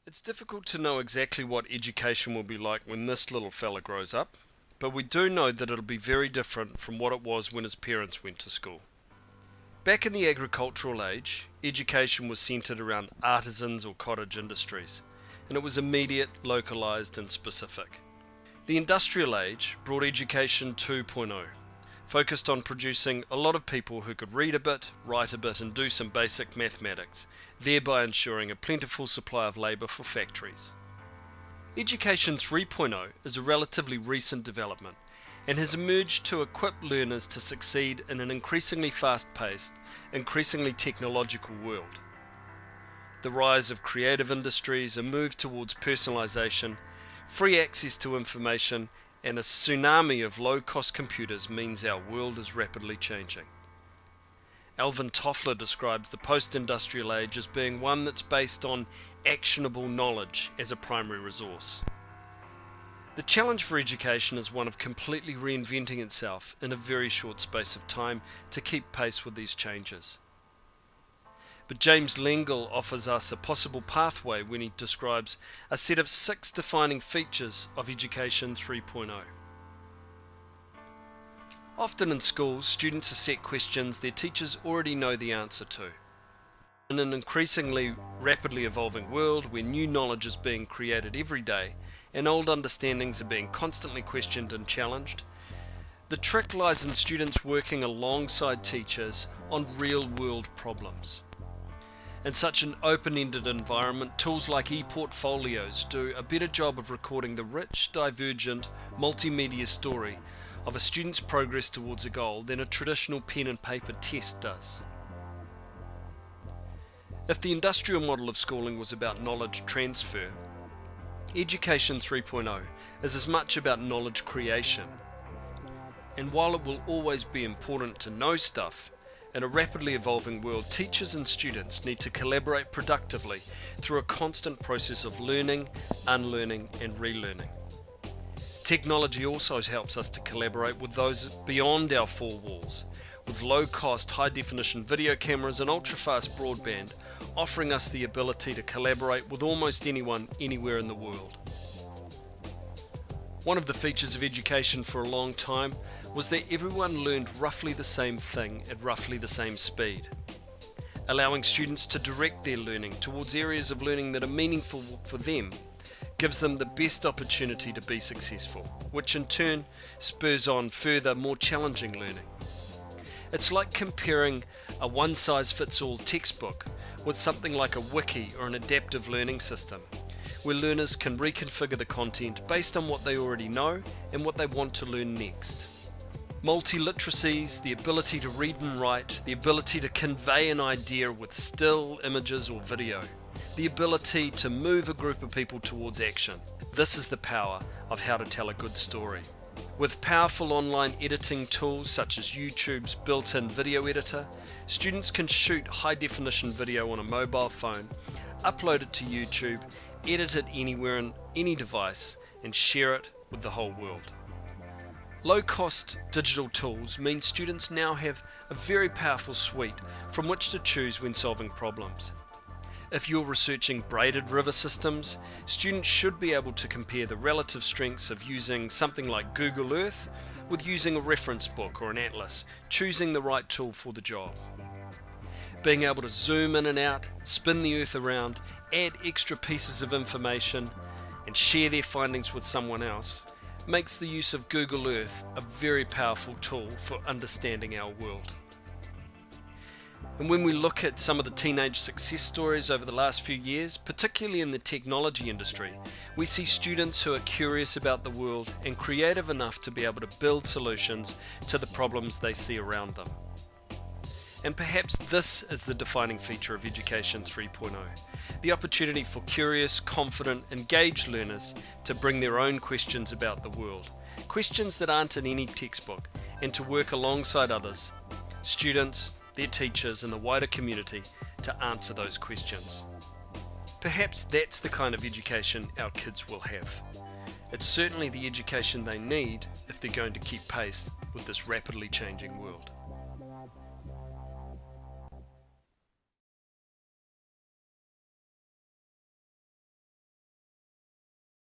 It's difficult to know exactly what education will be like when this little fella grows up, but we do know that it'll be very different from what it was when his parents went to school. Back in the agricultural age, education was centered around artisans or cottage industries, and it was immediate, localized, and specific. The industrial age brought education 2.0, focused on producing a lot of people who could read a bit, write a bit, and do some basic mathematics, thereby ensuring a plentiful supply of labour for factories. Education 3.0 is a relatively recent development and has emerged to equip learners to succeed in an increasingly fast-paced, increasingly technological world. The rise of creative industries, a move towards personalization, free access to information, and a tsunami of low-cost computers means our world is rapidly changing. Alvin Toffler describes the post-industrial age as being one that's based on actionable knowledge as a primary resource. The challenge for education is one of completely reinventing itself in a very short space of time to keep pace with these changes. But James Lengel offers us a possible pathway when he describes a set of 6 defining features of Education 3.0. Often in schools, students are set questions their teachers already know the answer to. In an increasingly rapidly evolving world where new knowledge is being created every day and old understandings are being constantly questioned and challenged, the trick lies in students working alongside teachers on real-world problems. In such an open-ended environment, tools like e-portfolios do a better job of recording the rich, divergent, multimedia story of a student's progress towards a goal than a traditional pen and paper test does. If the industrial model of schooling was about knowledge transfer, Education 3.0 is as much about knowledge creation. And while it will always be important to know stuff, in a rapidly evolving world, teachers and students need to collaborate productively through a constant process of learning, unlearning, and relearning. Technology also helps us to collaborate with those beyond our 4 walls, with low-cost, high-definition video cameras and ultra-fast broadband, offering us the ability to collaborate with almost anyone, anywhere in the world. One of the features of education for a long time was that everyone learned roughly the same thing at roughly the same speed. Allowing students to direct their learning towards areas of learning that are meaningful for them gives them the best opportunity to be successful, which in turn spurs on further, more challenging learning. It's like comparing a one-size-fits-all textbook with something like a wiki or an adaptive learning system, where learners can reconfigure the content based on what they already know and what they want to learn next. Multi-literacies, the ability to read and write, the ability to convey an idea with still images or video, the ability to move a group of people towards action. This is the power of how to tell a good story. With powerful online editing tools such as YouTube's built-in video editor, students can shoot high-definition video on a mobile phone, upload it to YouTube, edit it anywhere on any device, and share it with the whole world. Low-cost digital tools mean students now have a very powerful suite from which to choose when solving problems. If you're researching braided river systems, students should be able to compare the relative strengths of using something like Google Earth with using a reference book or an atlas, choosing the right tool for the job. Being able to zoom in and out, spin the Earth around, add extra pieces of information, and share their findings with someone else makes the use of Google Earth a very powerful tool for understanding our world. And when we look at some of the teenage success stories over the last few years, particularly in the technology industry, we see students who are curious about the world and creative enough to be able to build solutions to the problems they see around them. And perhaps this is the defining feature of Education 3.0, the opportunity for curious, confident, engaged learners to bring their own questions about the world, questions that aren't in any textbook, and to work alongside others, students, their teachers, and the wider community to answer those questions. Perhaps that's the kind of education our kids will have. It's certainly the education they need if they're going to keep pace with this rapidly changing world.